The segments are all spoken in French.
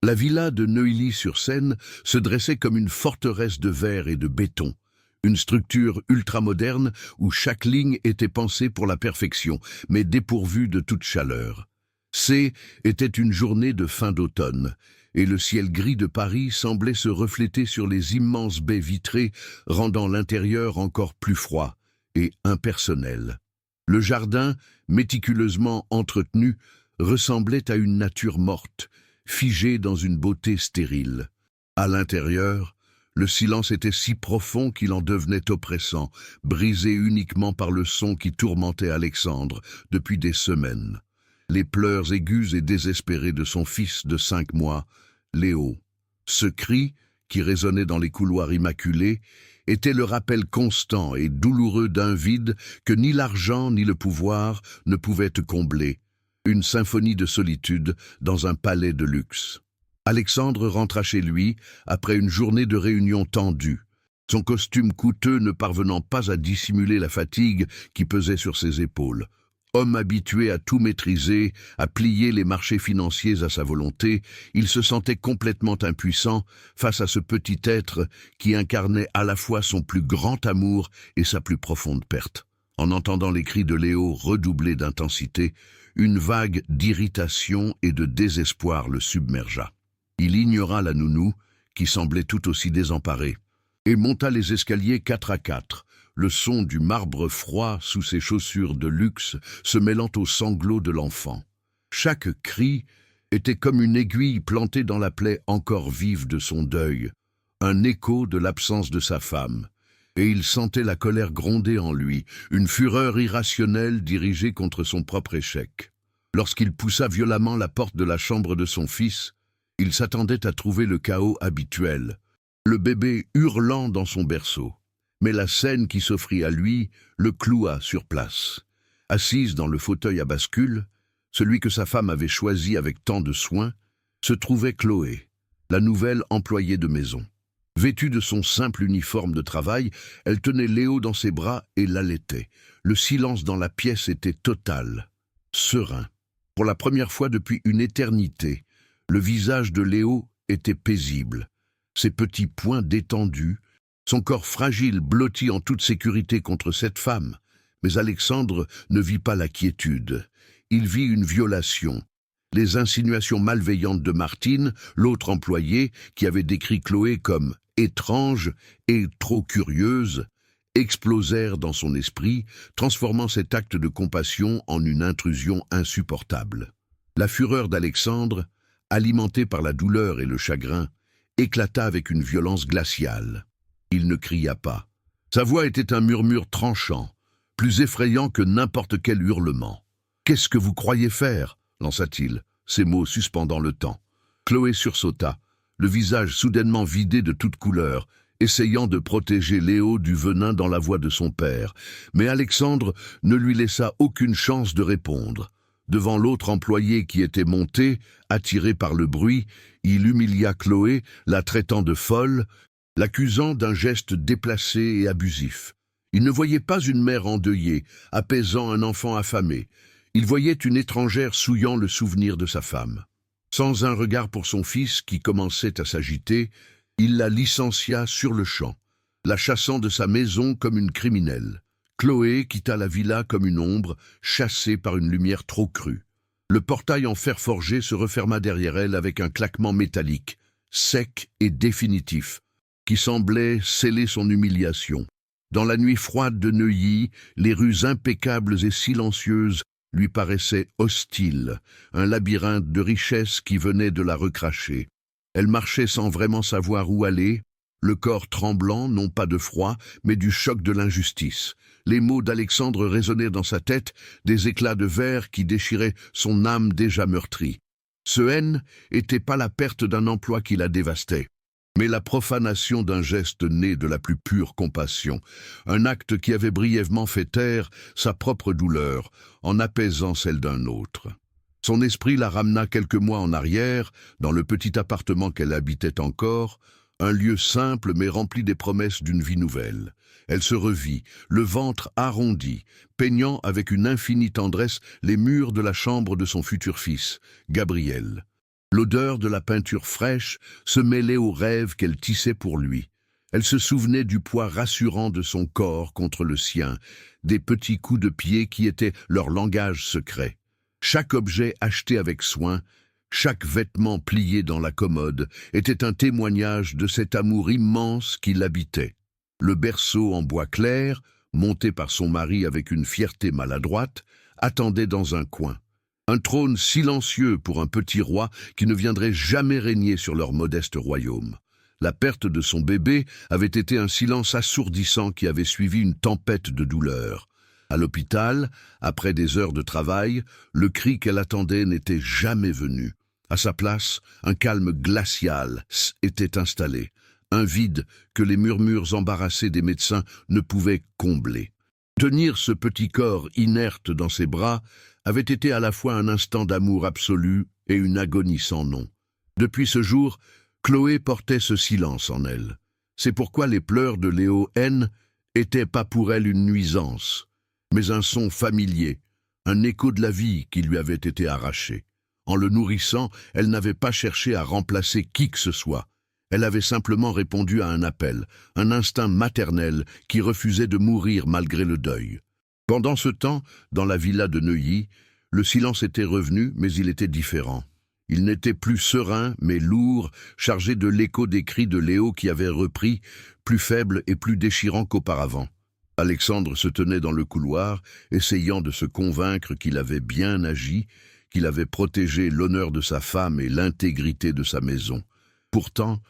La villa de Neuilly-sur-Seine se dressait comme une forteresse de verre et de béton, une structure ultramoderne où chaque ligne était pensée pour la perfection, mais dépourvue de toute chaleur. Était une journée de fin d'automne, et le ciel gris de Paris semblait se refléter sur les immenses baies vitrées, rendant l'intérieur encore plus froid et impersonnel. Le jardin, méticuleusement entretenu, ressemblait à une nature morte, figée dans une beauté stérile. À l'intérieur, le silence était si profond qu'il en devenait oppressant, brisé uniquement par le son qui tourmentait Alexandre depuis des semaines. Les pleurs aigus et désespérés de son fils de 5 mois, Léo. Ce cri, qui résonnait dans les couloirs immaculés, était le rappel constant et douloureux d'un vide que ni l'argent ni le pouvoir ne pouvaient combler. Une symphonie de solitude dans un palais de luxe. Alexandre rentra chez lui après une journée de réunion tendue, son costume coûteux ne parvenant pas à dissimuler la fatigue qui pesait sur ses épaules. Homme habitué à tout maîtriser, à plier les marchés financiers à sa volonté, il se sentait complètement impuissant face à ce petit être qui incarnait à la fois son plus grand amour et sa plus profonde perte. En entendant les cris de Léo redoubler d'intensité, une vague d'irritation et de désespoir le submergea. Il ignora la nounou, qui semblait tout aussi désemparée, et monta les escaliers 4 à 4, le son du marbre froid sous ses chaussures de luxe se mêlant aux sanglots de l'enfant. Chaque cri était comme une aiguille plantée dans la plaie encore vive de son deuil, un écho de l'absence de sa femme, et il sentait la colère gronder en lui, une fureur irrationnelle dirigée contre son propre échec. Lorsqu'il poussa violemment la porte de la chambre de son fils, il s'attendait à trouver le chaos habituel, le bébé hurlant dans son berceau. Mais la scène qui s'offrit à lui le cloua sur place. Assise dans le fauteuil à bascule, celui que sa femme avait choisi avec tant de soin, se trouvait Chloé, la nouvelle employée de maison. Vêtue de son simple uniforme de travail, elle tenait Léo dans ses bras et l'allaitait. Le silence dans la pièce était total, serein. Pour la première fois depuis une éternité, le visage de Léo était paisible, ses petits poings détendus, son corps fragile blotti en toute sécurité contre cette femme. Mais Alexandre ne vit pas la quiétude. Il vit une violation. Les insinuations malveillantes de Martine, l'autre employée, qui avait décrit Chloé comme étrange et trop curieuse, explosèrent dans son esprit, transformant cet acte de compassion en une intrusion insupportable. La fureur d'Alexandre, alimentée par la douleur et le chagrin, éclata avec une violence glaciale. Il ne cria pas. Sa voix était un murmure tranchant, plus effrayant que n'importe quel hurlement. « Qu'est-ce que vous croyez faire ?» lança-t-il, ses mots suspendant le temps. Chloé sursauta, le visage soudainement vidé de toute couleur, essayant de protéger Léo du venin dans la voix de son père. Mais Alexandre ne lui laissa aucune chance de répondre. Devant l'autre employé qui était monté, attiré par le bruit, il humilia Chloé, la traitant de folle, l'accusant d'un geste déplacé et abusif. Il ne voyait pas une mère endeuillée, apaisant un enfant affamé. Il voyait une étrangère souillant le souvenir de sa femme. Sans un regard pour son fils qui commençait à s'agiter, il la licencia sur-le-champ, la chassant de sa maison comme une criminelle. Chloé quitta la villa comme une ombre, chassée par une lumière trop crue. Le portail en fer forgé se referma derrière elle avec un claquement métallique, sec et définitif, qui semblait sceller son humiliation. Dans la nuit froide de Neuilly, les rues impeccables et silencieuses lui paraissaient hostiles, un labyrinthe de richesses qui venait de la recracher. Elle marchait sans vraiment savoir où aller, le corps tremblant, non pas de froid, mais du choc de l'injustice. Les mots d'Alexandre résonnaient dans sa tête, des éclats de verre qui déchiraient son âme déjà meurtrie. Ce haine n'était pas la perte d'un emploi qui la dévastait, mais la profanation d'un geste né de la plus pure compassion, un acte qui avait brièvement fait taire sa propre douleur, en apaisant celle d'un autre. Son esprit la ramena quelques mois en arrière, dans le petit appartement qu'elle habitait encore, un lieu simple mais rempli des promesses d'une vie nouvelle. Elle se revit, le ventre arrondi, peignant avec une infinie tendresse les murs de la chambre de son futur fils, Gabriel. L'odeur de la peinture fraîche se mêlait aux rêves qu'elle tissait pour lui. Elle se souvenait du poids rassurant de son corps contre le sien, des petits coups de pied qui étaient leur langage secret. Chaque objet acheté avec soin, chaque vêtement plié dans la commode, était un témoignage de cet amour immense qui l'habitait. Le berceau en bois clair, monté par son mari avec une fierté maladroite, attendait dans un coin. Un trône silencieux pour un petit roi qui ne viendrait jamais régner sur leur modeste royaume. La perte de son bébé avait été un silence assourdissant qui avait suivi une tempête de douleur. À l'hôpital, après des heures de travail, le cri qu'elle attendait n'était jamais venu. À sa place, un calme glacial était installé, un vide que les murmures embarrassés des médecins ne pouvaient combler. Tenir ce petit corps inerte dans ses bras avait été à la fois un instant d'amour absolu et une agonie sans nom. Depuis ce jour, Chloé portait ce silence en elle. C'est pourquoi les pleurs de Léo N étaient pas pour elle une nuisance, mais un son familier, un écho de la vie qui lui avait été arraché. En le nourrissant, elle n'avait pas cherché à remplacer qui que ce soit. Elle avait simplement répondu à un appel, un instinct maternel qui refusait de mourir malgré le deuil. Pendant ce temps, dans la villa de Neuilly, le silence était revenu, mais il était différent. Il n'était plus serein, mais lourd, chargé de l'écho des cris de Léo qui avait repris, plus faible et plus déchirant qu'auparavant. Alexandre se tenait dans le couloir, essayant de se convaincre qu'il avait bien agi, qu'il avait protégé l'honneur de sa femme et l'intégrité de sa maison. Pourtant,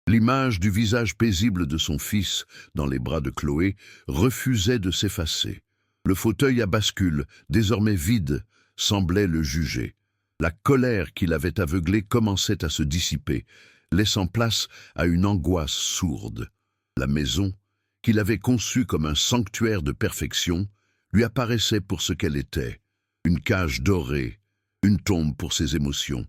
l'image du visage paisible de son fils, dans les bras de Chloé, refusait de s'effacer. Le fauteuil à bascule, désormais vide, semblait le juger. La colère qui l'avait aveuglé commençait à se dissiper, laissant place à une angoisse sourde. La maison, qu'il avait conçue comme un sanctuaire de perfection, lui apparaissait pour ce qu'elle était, une cage dorée, une tombe pour ses émotions.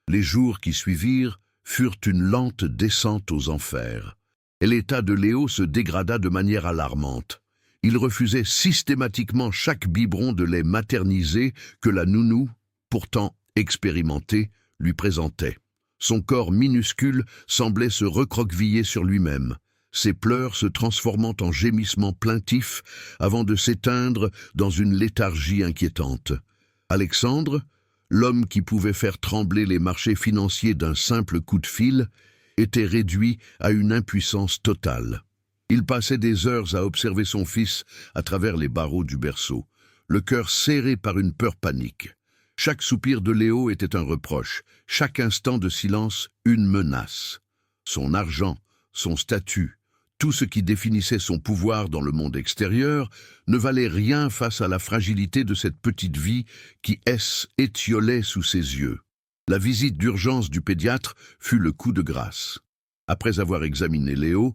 Les jours qui suivirent furent une lente descente aux enfers, et l'état de Léo se dégrada de manière alarmante. Il refusait systématiquement chaque biberon de lait maternisé que la nounou, pourtant expérimentée, lui présentait. Son corps minuscule semblait se recroqueviller sur lui-même, ses pleurs se transformant en gémissements plaintifs avant de s'éteindre dans une léthargie inquiétante. Alexandre, l'homme qui pouvait faire trembler les marchés financiers d'un simple coup de fil, était réduit à une impuissance totale. Il passait des heures à observer son fils à travers les barreaux du berceau, le cœur serré par une peur panique. Chaque soupir de Léo était un reproche, chaque instant de silence une menace. Son argent, son statut, tout ce qui définissait son pouvoir dans le monde extérieur ne valait rien face à la fragilité de cette petite vie qui étiolait sous ses yeux. La visite d'urgence du pédiatre fut le coup de grâce. Après avoir examiné Léo,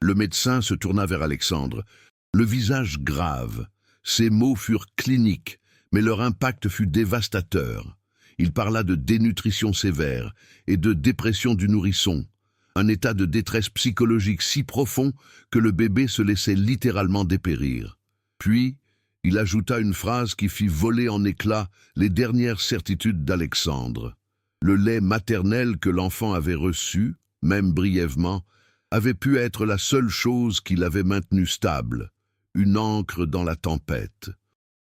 le médecin se tourna vers Alexandre, le visage grave. Ses mots furent cliniques, mais leur impact fut dévastateur. Il parla de dénutrition sévère et de dépression du nourrisson, un état de détresse psychologique si profond que le bébé se laissait littéralement dépérir. Puis, il ajouta une phrase qui fit voler en éclats les dernières certitudes d'Alexandre. Le lait maternel que l'enfant avait reçu, même brièvement, avait pu être la seule chose qui l'avait maintenu stable, une ancre dans la tempête.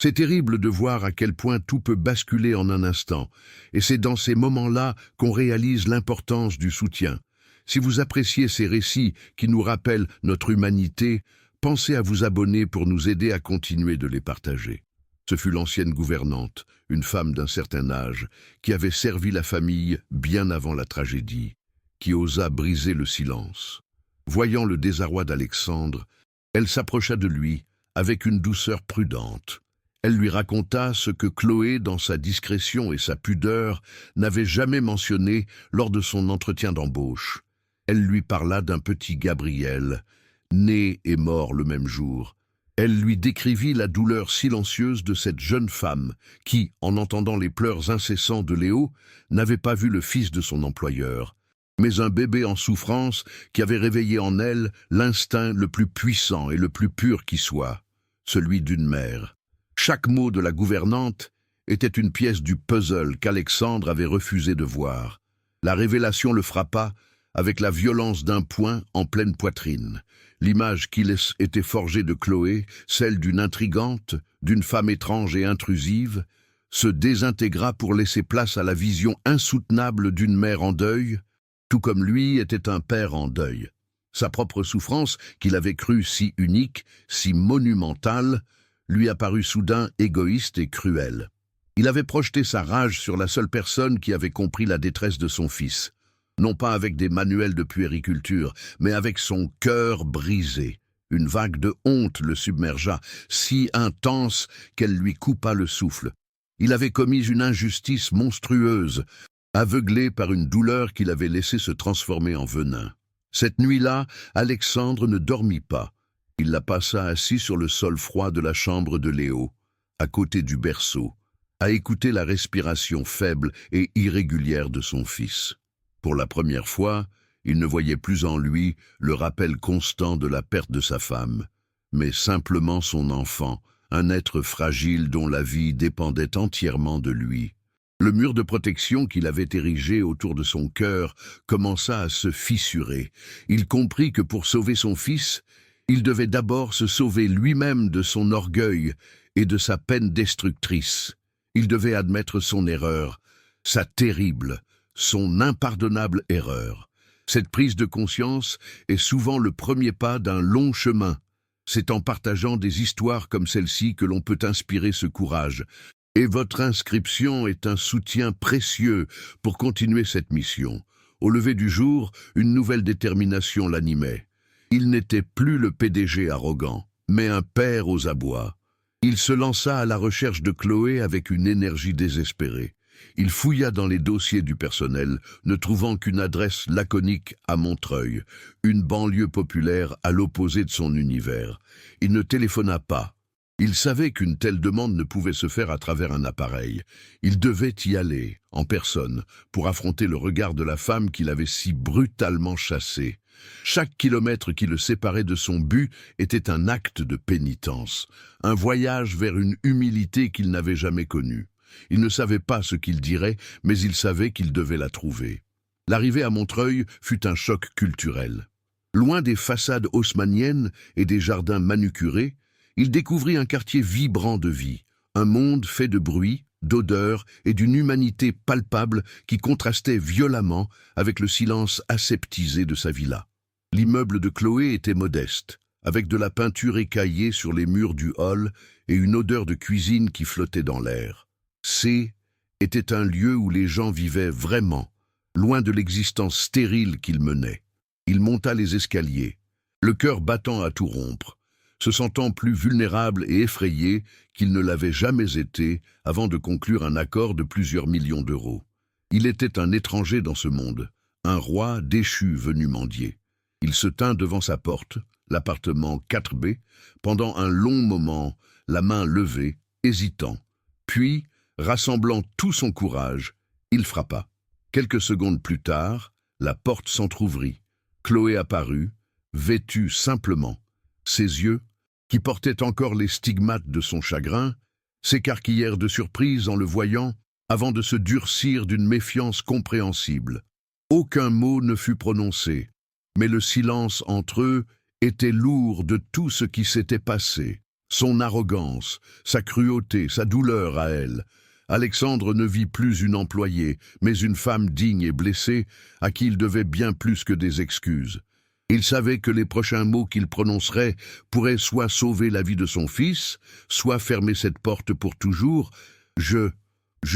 C'est terrible de voir à quel point tout peut basculer en un instant, et c'est dans ces moments-là qu'on réalise l'importance du soutien. Si vous appréciez ces récits qui nous rappellent notre humanité, pensez à vous abonner pour nous aider à continuer de les partager. Ce fut l'ancienne gouvernante, une femme d'un certain âge, qui avait servi la famille bien avant la tragédie, qui osa briser le silence. Voyant le désarroi d'Alexandre, elle s'approcha de lui avec une douceur prudente. Elle lui raconta ce que Chloé, dans sa discrétion et sa pudeur, n'avait jamais mentionné lors de son entretien d'embauche. Elle lui parla d'un petit Gabriel, né et mort le même jour. Elle lui décrivit la douleur silencieuse de cette jeune femme qui, en entendant les pleurs incessants de Léo, n'avait pas vu le fils de son employeur, mais un bébé en souffrance qui avait réveillé en elle l'instinct le plus puissant et le plus pur qui soit, celui d'une mère. Chaque mot de la gouvernante était une pièce du puzzle qu'Alexandre avait refusé de voir. La révélation le frappa avec la violence d'un poing en pleine poitrine. L'image qu'il était forgée de Chloé, celle d'une intrigante, d'une femme étrange et intrusive, se désintégra pour laisser place à la vision insoutenable d'une mère en deuil, tout comme lui était un père en deuil. Sa propre souffrance, qu'il avait crue si unique, si monumentale, lui apparut soudain égoïste et cruelle. Il avait projeté sa rage sur la seule personne qui avait compris la détresse de son fils, non pas avec des manuels de puériculture, mais avec son cœur brisé. Une vague de honte le submergea, si intense qu'elle lui coupa le souffle. Il avait commis une injustice monstrueuse, aveuglé par une douleur qu'il avait laissé se transformer en venin. Cette nuit-là, Alexandre ne dormit pas. Il la passa assis sur le sol froid de la chambre de Léo, à côté du berceau, à écouter la respiration faible et irrégulière de son fils. Pour la première fois, il ne voyait plus en lui le rappel constant de la perte de sa femme, mais simplement son enfant, un être fragile dont la vie dépendait entièrement de lui. Le mur de protection qu'il avait érigé autour de son cœur commença à se fissurer. Il comprit que pour sauver son fils, il devait d'abord se sauver lui-même de son orgueil et de sa peine destructrice. Il devait admettre son erreur, sa terrible, son impardonnable erreur. Cette prise de conscience est souvent le premier pas d'un long chemin. C'est en partageant des histoires comme celle-ci que l'on peut inspirer ce courage. Et votre inscription est un soutien précieux pour continuer cette mission. Au lever du jour, une nouvelle détermination l'animait. Il n'était plus le PDG arrogant, mais un père aux abois. Il se lança à la recherche de Chloé avec une énergie désespérée. Il fouilla dans les dossiers du personnel, ne trouvant qu'une adresse laconique à Montreuil, une banlieue populaire à l'opposé de son univers. Il ne téléphona pas. Il savait qu'une telle demande ne pouvait se faire à travers un appareil. Il devait y aller, en personne, pour affronter le regard de la femme qu'il avait si brutalement chassée. Chaque kilomètre qui le séparait de son but était un acte de pénitence, un voyage vers une humilité qu'il n'avait jamais connue. Il ne savait pas ce qu'il dirait, mais il savait qu'il devait la trouver. L'arrivée à Montreuil fut un choc culturel. Loin des façades haussmanniennes et des jardins manucurés, il découvrit un quartier vibrant de vie, un monde fait de bruit, d'odeurs et d'une humanité palpable qui contrastait violemment avec le silence aseptisé de sa villa. L'immeuble de Chloé était modeste, avec de la peinture écaillée sur les murs du hall et une odeur de cuisine qui flottait dans l'air. C était un lieu où les gens vivaient vraiment, loin de l'existence stérile qu'ils menaient. Il monta les escaliers, le cœur battant à tout rompre, se sentant plus vulnérable et effrayé qu'il ne l'avait jamais été avant de conclure un accord de plusieurs millions d'euros. Il était un étranger dans ce monde, un roi déchu venu mendier. Il se tint devant sa porte, l'appartement 4B, pendant un long moment, la main levée, hésitant. Puis, rassemblant tout son courage, il frappa. Quelques secondes plus tard, la porte s'entr'ouvrit. Chloé apparut, vêtue simplement. Ses yeux, qui portaient encore les stigmates de son chagrin, s'écarquillèrent de surprise en le voyant, avant de se durcir d'une méfiance compréhensible. Aucun mot ne fut prononcé, mais le silence entre eux était lourd de tout ce qui s'était passé. Son arrogance, sa cruauté, sa douleur à elle. Alexandre ne vit plus une employée, mais une femme digne et blessée, à qui il devait bien plus que des excuses. Il savait que les prochains mots qu'il prononcerait pourraient soit sauver la vie de son fils, soit fermer cette porte pour toujours. Je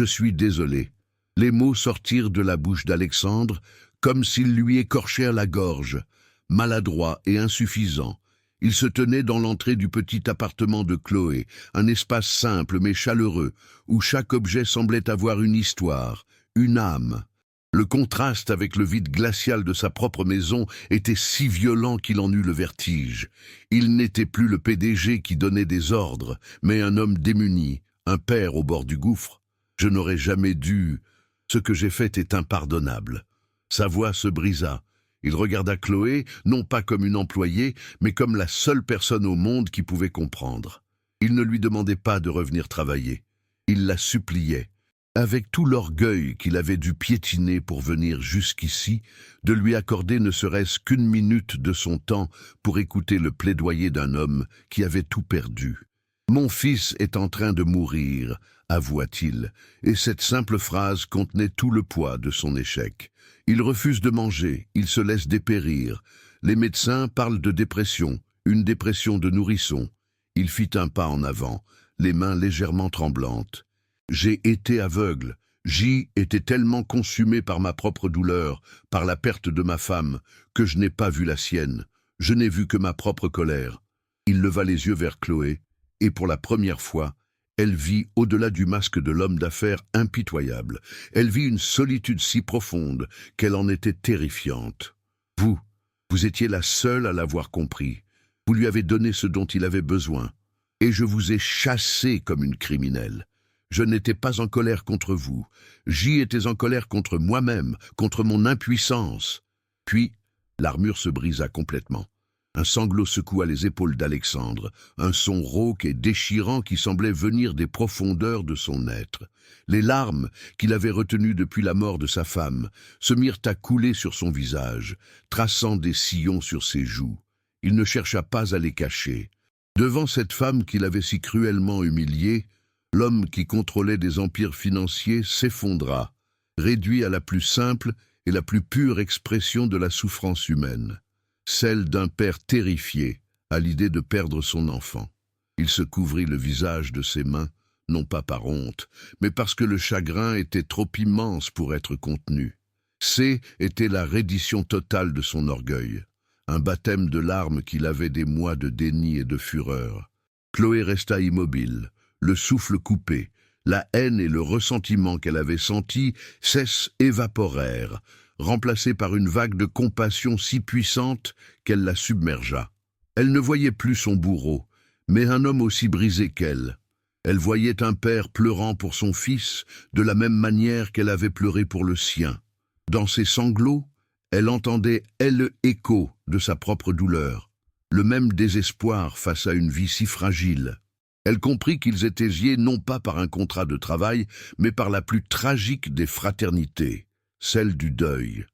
suis désolé. Les mots sortirent de la bouche d'Alexandre comme s'ils lui écorchèrent la gorge. Maladroit et insuffisant, il se tenait dans l'entrée du petit appartement de Chloé, un espace simple mais chaleureux, où chaque objet semblait avoir une histoire, une âme. Le contraste avec le vide glacial de sa propre maison était si violent qu'il en eut le vertige. Il n'était plus le PDG qui donnait des ordres, mais un homme démuni, un père au bord du gouffre. Je n'aurais jamais dû. Ce que j'ai fait est impardonnable. Sa voix se brisa. Il regarda Chloé, non pas comme une employée, mais comme la seule personne au monde qui pouvait comprendre. Il ne lui demandait pas de revenir travailler. Il la suppliait. Avec tout l'orgueil qu'il avait dû piétiner pour venir jusqu'ici, de lui accorder ne serait-ce qu'une minute de son temps pour écouter le plaidoyer d'un homme qui avait tout perdu. « Mon fils est en train de mourir », avoua-t-il, et cette simple phrase contenait tout le poids de son échec. Il refuse de manger, il se laisse dépérir. Les médecins parlent de dépression, une dépression de nourrisson. Il fit un pas en avant, les mains légèrement tremblantes. J'ai été aveugle. J'y étais tellement consumé par ma propre douleur, par la perte de ma femme, que je n'ai pas vu la sienne. Je n'ai vu que ma propre colère. Il leva les yeux vers Chloé, et pour la première fois, elle vit au-delà du masque de l'homme d'affaires impitoyable. Elle vit une solitude si profonde qu'elle en était terrifiante. Vous étiez la seule à l'avoir compris. Vous lui avez donné ce dont il avait besoin. Et je vous ai chassé comme une criminelle. Je n'étais pas en colère contre vous. J'y étais en colère contre moi-même, contre mon impuissance. Puis, l'armure se brisa complètement. Un sanglot secoua les épaules d'Alexandre, un son rauque et déchirant qui semblait venir des profondeurs de son être. Les larmes, qu'il avait retenues depuis la mort de sa femme, se mirent à couler sur son visage, traçant des sillons sur ses joues. Il ne chercha pas à les cacher. Devant cette femme qu'il avait si cruellement humiliée, l'homme qui contrôlait des empires financiers s'effondra, réduit à la plus simple et la plus pure expression de la souffrance humaine, celle d'un père terrifié à l'idée de perdre son enfant. Il se couvrit le visage de ses mains, non pas par honte, mais parce que le chagrin était trop immense pour être contenu. Était la reddition totale de son orgueil, un baptême de larmes qu'il avait des mois de déni et de fureur. Chloé resta immobile, le souffle coupé. La haine et le ressentiment qu'elle avait sentis évaporèrent, remplacés par une vague de compassion si puissante qu'elle la submergea. Elle ne voyait plus son bourreau, mais un homme aussi brisé qu'elle. Elle voyait un père pleurant pour son fils de la même manière qu'elle avait pleuré pour le sien. Dans ses sanglots, elle entendait l'écho de sa propre douleur, le même désespoir face à une vie si fragile. Elle comprit qu'ils étaient liés non pas par un contrat de travail, mais par la plus tragique des fraternités, celle du deuil.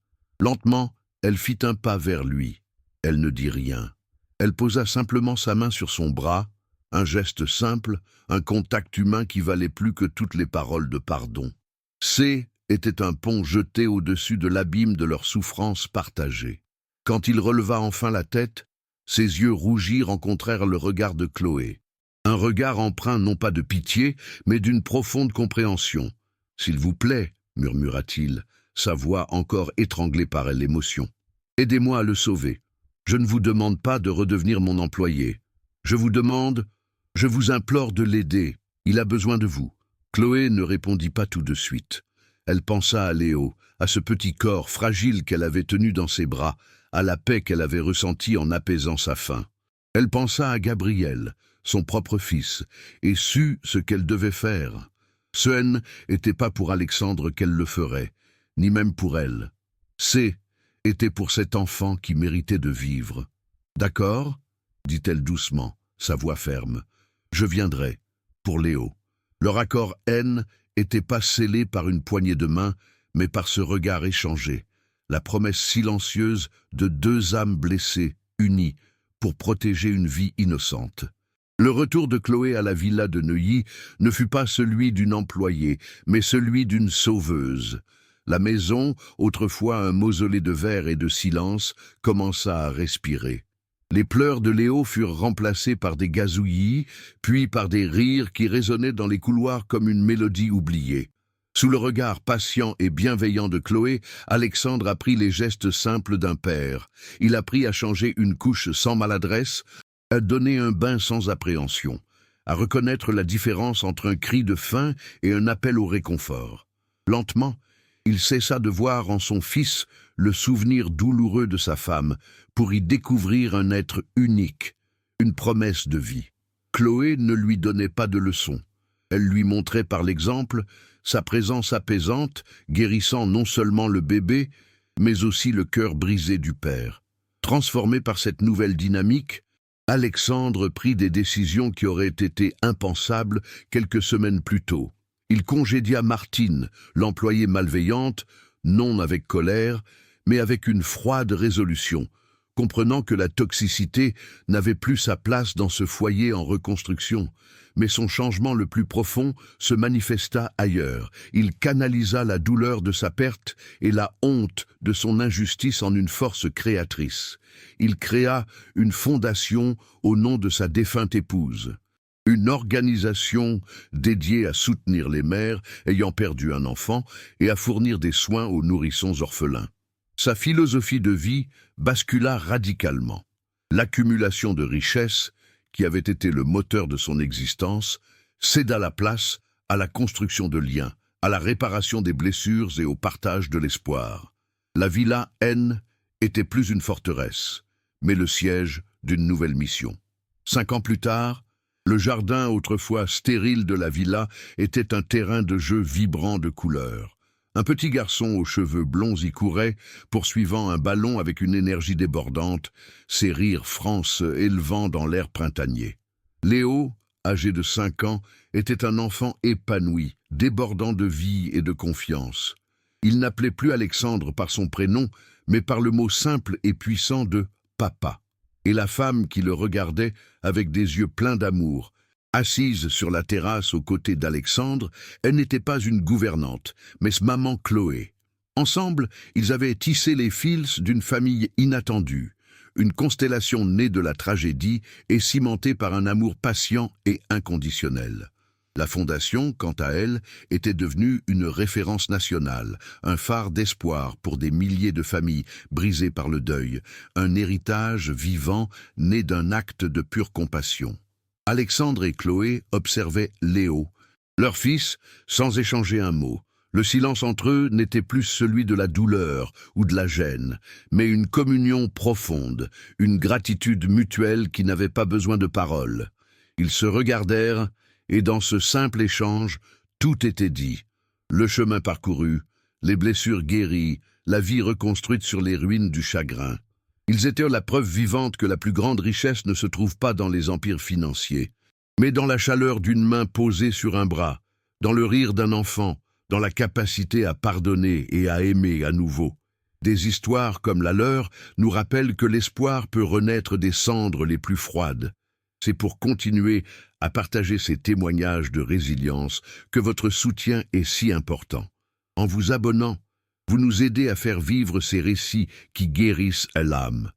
Lentement, elle fit un pas vers lui. Elle ne dit rien. Elle posa simplement sa main sur son bras, un geste simple, un contact humain qui valait plus que toutes les paroles de pardon. Était un pont jeté au-dessus de l'abîme de leur souffrance partagée. Quand il releva enfin la tête, ses yeux rougis rencontrèrent le regard de Chloé. Un regard empreint non pas de pitié, mais d'une profonde compréhension. « S'il vous plaît, » murmura-t-il, sa voix encore étranglée par l'émotion. « Aidez-moi à le sauver. Je ne vous demande pas de redevenir mon employé. Je vous implore de l'aider. Il a besoin de vous. » Chloé ne répondit pas tout de suite. Elle pensa à Léo, à ce petit corps fragile qu'elle avait tenu dans ses bras, à la paix qu'elle avait ressentie en apaisant sa faim. Elle pensa à Gabriel, son propre fils, et sut ce qu'elle devait faire. Ce haine n'était pas pour Alexandre qu'elle le ferait, ni même pour elle. Était pour cet enfant qui méritait de vivre. « D'accord » dit-elle doucement, sa voix ferme. « Je viendrai, pour Léo. » Leur accord haine n'était pas scellé par une poignée de main, mais par ce regard échangé, la promesse silencieuse de deux âmes blessées, unies, pour protéger une vie innocente. Le retour de Chloé à la villa de Neuilly ne fut pas celui d'une employée, mais celui d'une sauveuse. La maison, autrefois un mausolée de verre et de silence, commença à respirer. Les pleurs de Léo furent remplacés par des gazouillis, puis par des rires qui résonnaient dans les couloirs comme une mélodie oubliée. Sous le regard patient et bienveillant de Chloé, Alexandre apprit les gestes simples d'un père. Il apprit à changer une couche sans maladresse, à donner un bain sans appréhension, à reconnaître la différence entre un cri de faim et un appel au réconfort. Lentement, il cessa de voir en son fils le souvenir douloureux de sa femme pour y découvrir un être unique, une promesse de vie. Chloé ne lui donnait pas de leçons. Elle lui montrait par l'exemple sa présence apaisante, guérissant non seulement le bébé, mais aussi le cœur brisé du père. Transformé par cette nouvelle dynamique, Alexandre prit des décisions qui auraient été impensables quelques semaines plus tôt. Il congédia Martine, l'employée malveillante, non avec colère, mais avec une froide résolution, comprenant que la toxicité n'avait plus sa place dans ce foyer en reconstruction, mais son changement le plus profond se manifesta ailleurs. Il canalisa la douleur de sa perte et la honte de son injustice en une force créatrice. Il créa une fondation au nom de sa défunte épouse, une organisation dédiée à soutenir les mères ayant perdu un enfant et à fournir des soins aux nourrissons orphelins. Sa philosophie de vie bascula radicalement. L'accumulation de richesses, qui avait été le moteur de son existence, céda la place à la construction de liens, à la réparation des blessures et au partage de l'espoir. La villa N était plus une forteresse, mais le siège d'une nouvelle mission. 5 ans plus tard, le jardin autrefois stérile de la villa était un terrain de jeu vibrant de couleurs. Un petit garçon aux cheveux blonds y courait, poursuivant un ballon avec une énergie débordante, ses rires francs élevant dans l'air printanier. Léo, âgé de 5 ans, était un enfant épanoui, débordant de vie et de confiance. Il n'appelait plus Alexandre par son prénom, mais par le mot simple et puissant de « papa ». Et la femme qui le regardait avec des yeux pleins d'amour, assise sur la terrasse aux côtés d'Alexandre, elle n'était pas une gouvernante, mais maman Chloé. Ensemble, ils avaient tissé les fils d'une famille inattendue, une constellation née de la tragédie et cimentée par un amour patient et inconditionnel. La fondation, quant à elle, était devenue une référence nationale, un phare d'espoir pour des milliers de familles brisées par le deuil, un héritage vivant né d'un acte de pure compassion. Alexandre et Chloé observaient Léo, leur fils, sans échanger un mot. Le silence entre eux n'était plus celui de la douleur ou de la gêne, mais une communion profonde, une gratitude mutuelle qui n'avait pas besoin de paroles. Ils se regardèrent, et dans ce simple échange, tout était dit. Le chemin parcouru, les blessures guéries, la vie reconstruite sur les ruines du chagrin. Ils étaient la preuve vivante que la plus grande richesse ne se trouve pas dans les empires financiers, mais dans la chaleur d'une main posée sur un bras, dans le rire d'un enfant, dans la capacité à pardonner et à aimer à nouveau. Des histoires comme la leur nous rappellent que l'espoir peut renaître des cendres les plus froides. C'est pour continuer à partager ces témoignages de résilience que votre soutien est si important. En vous abonnant, vous nous aidez à faire vivre ces récits qui guérissent l'âme.